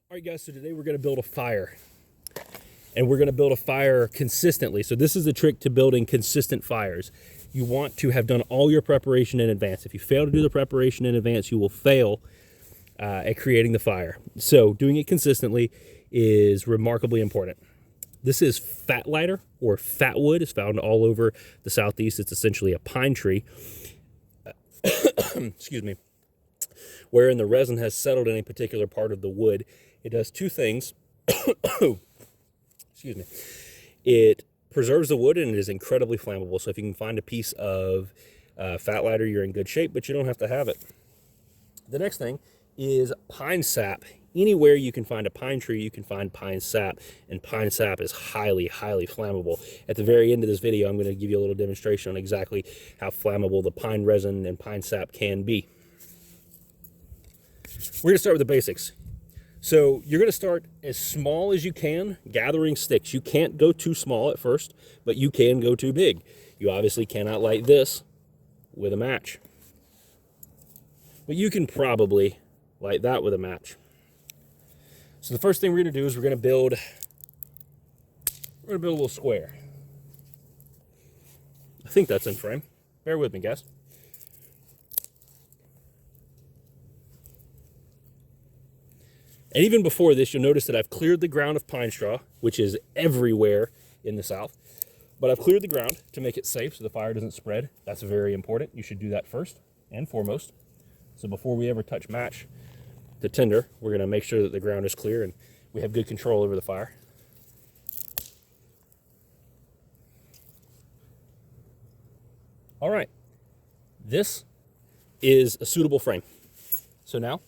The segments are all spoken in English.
All right, guys, so today we're going to build a fire. And we're going to build a fire consistently. So this is the trick to building consistent fires. You want to have done all your preparation in advance. If you fail to do the preparation in advance, you will fail at creating the fire. So doing it consistently is remarkably important. This is fat lighter, or fat wood. It's found all over the Southeast. It's essentially a pine tree. Excuse me. Wherein the resin has settled in a particular part of the wood. It does two things. Excuse me. It preserves the wood, and it is incredibly flammable. So if you can find a piece of fat lighter, you're in good shape, but you don't have to have it. The next thing is pine sap. Anywhere you can find a pine tree, you can find pine sap, and pine sap is highly, highly flammable. At the very end of this video, I'm going to give you a little demonstration on exactly how flammable the pine resin and pine sap can be. We're going to start with the basics. So you're going to start as small as you can gathering sticks. You can't go too small at first, but you can go too big. You obviously cannot light this with a match. But you can probably light that with a match. So the first thing we're going to do is we're going to build a little square. I think that's in frame. Bear with me, guys. And even before this, you'll notice that I've cleared the ground of pine straw, which is everywhere in the South. But I've cleared the ground to make it safe so the fire doesn't spread. That's very important. You should do that first and foremost. So before we ever touch match to tinder, we're going to make sure that the ground is clear and we have good control over the fire. All right. This is a suitable frame. So now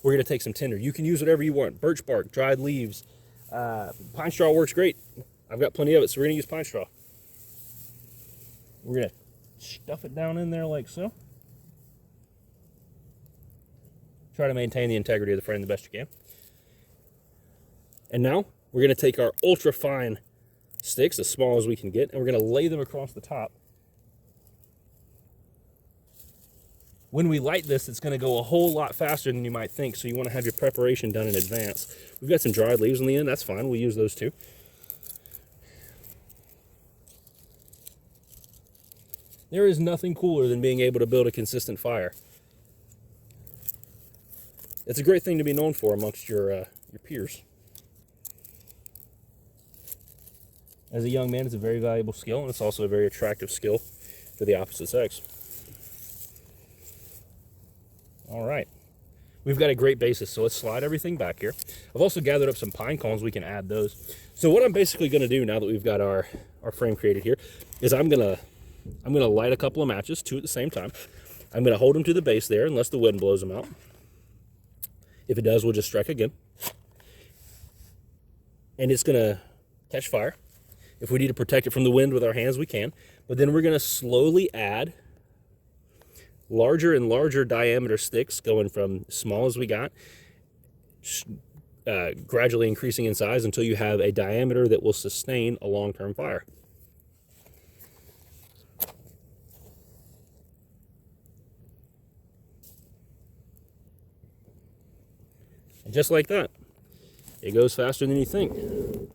we're going to take some tinder. You can use whatever you want. Birch bark, dried leaves. Pine straw works great. I've got plenty of it, so we're going to use pine straw. We're going to stuff it down in there like so. Try to maintain the integrity of the frame the best you can. And now we're going to take our ultra fine sticks, as small as we can get, and we're going to lay them across the top. When we light this, it's going to go a whole lot faster than you might think, so you want to have your preparation done in advance. We've got some dried leaves in the end. That's fine. We'll use those too. There is nothing cooler than being able to build a consistent fire. It's a great thing to be known for amongst your peers. As a young man, it's a very valuable skill, and it's also a very attractive skill for the opposite sex. All right, we've got a great basis, so let's slide everything back here. I've also gathered up some pine cones. We can add those. So what I'm basically going to do now that we've got our frame created here is I'm gonna light a couple of matches, two at the same time. I'm going to hold them to the base there unless the wind blows them out. If it does, we'll just strike again. And it's going to catch fire. If we need to protect it from the wind with our hands, we can. But then we're going to slowly add larger and larger diameter sticks, going from small as we got, gradually increasing in size until you have a diameter that will sustain a long-term fire. And just like that, it goes faster than you think. You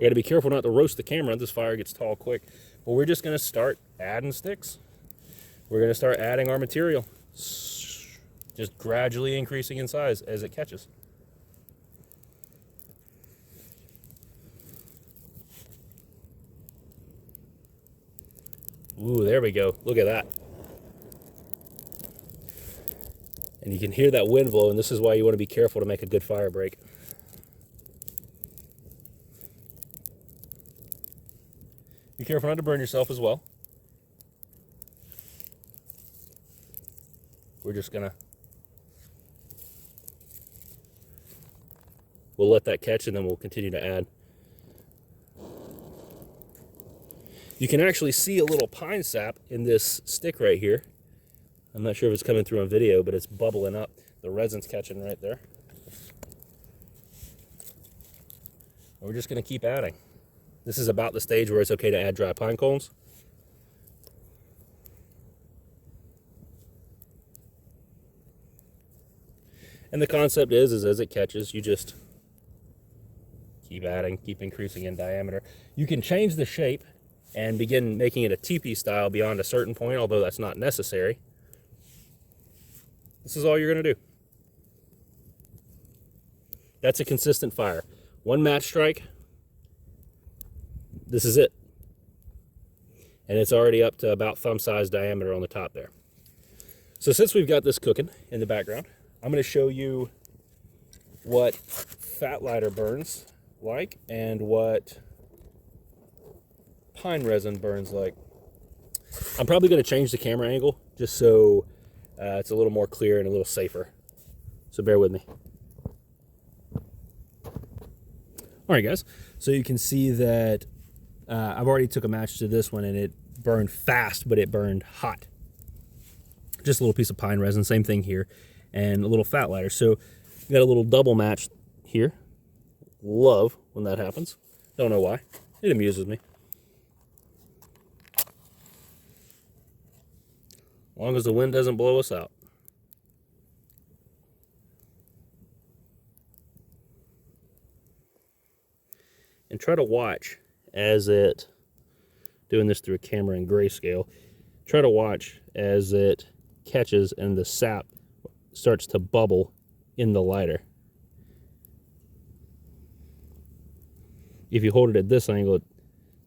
got to be careful not to roast the camera. This fire gets tall quick. But we're just going to start adding sticks. We're going to start adding our material, just gradually increasing in size as it catches. Ooh, there we go. Look at that. And you can hear that wind blow, and this is why you want to be careful to make a good fire break. Be careful not to burn yourself as well. We're just gonna, we'll let that catch and then we'll continue to add. You can actually see a little pine sap in this stick right here. I'm not sure if it's coming through on video, but it's bubbling up. The resin's catching right there. And we're just gonna keep adding. This is about the stage where it's okay to add dry pine cones. And the concept is as it catches, you just Keep adding, keep increasing in diameter. You can change the shape and begin making it a teepee style beyond a certain point, although that's not necessary. This is all you're going to do. That's a consistent fire. One match strike. This is it. And it's already up to about thumb size diameter on the top there. So since we've got this cooking in the background, I'm going to show you what fat lighter burns like and what pine resin burns like. I'm probably going to change the camera angle just so it's a little more clear and a little safer. So bear with me. All right, guys. So you can see that I've already took a match to this one and it burned fast, but it burned hot. Just a little piece of pine resin, same thing here, and a little fat lighter. So you got a little double match here. Love when that happens. Don't know why. It amuses me. As long as the wind doesn't blow us out. And try to watch as it, doing this through a camera in grayscale, try to watch as it catches and the sap starts to bubble in the lighter. If you hold it at this angle, it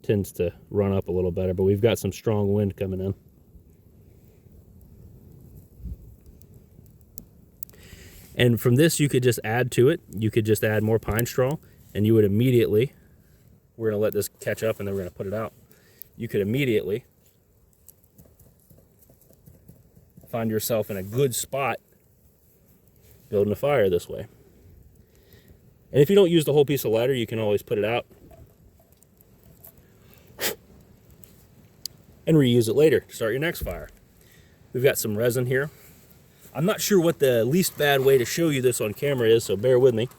tends to run up a little better, but we've got some strong wind coming in. And from this, you could just add to it. You could just add more pine straw, and you would immediately, we're going to let this catch up, and then we're going to put it out. You could immediately find yourself in a good spot building a fire this way. And if you don't use the whole piece of lighter, you can always put it out and reuse it later to start your next fire. We've got some resin here. I'm not sure what the least bad way to show you this on camera is, so bear with me.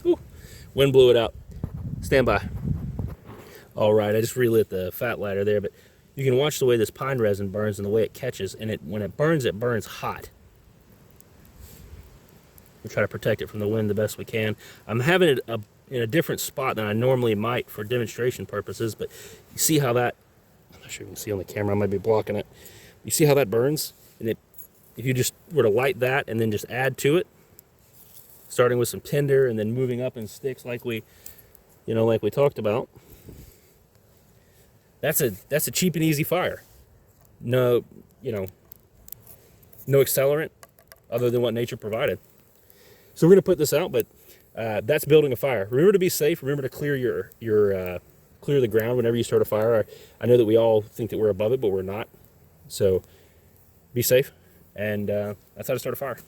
Ooh, wind blew it out. Stand by. All right, I just relit the fat lighter there, but you can watch the way this pine resin burns and the way it catches, and when it burns hot. We try to protect it from the wind the best we can. I'm having it in a different spot than I normally might for demonstration purposes, but you see how that, I'm not sure you can see on the camera, I might be blocking it. You see how that burns? And if you just were to light that and then just add to it, starting with some tinder and then moving up in sticks like we talked about, that's a cheap and easy fire. No accelerant other than what nature provided. So we're going to put this out, but that's building a fire. Remember to be safe. Remember to clear clear the ground whenever you start a fire. I know that we all think that we're above it, but we're not. So be safe, and that's how to start a fire.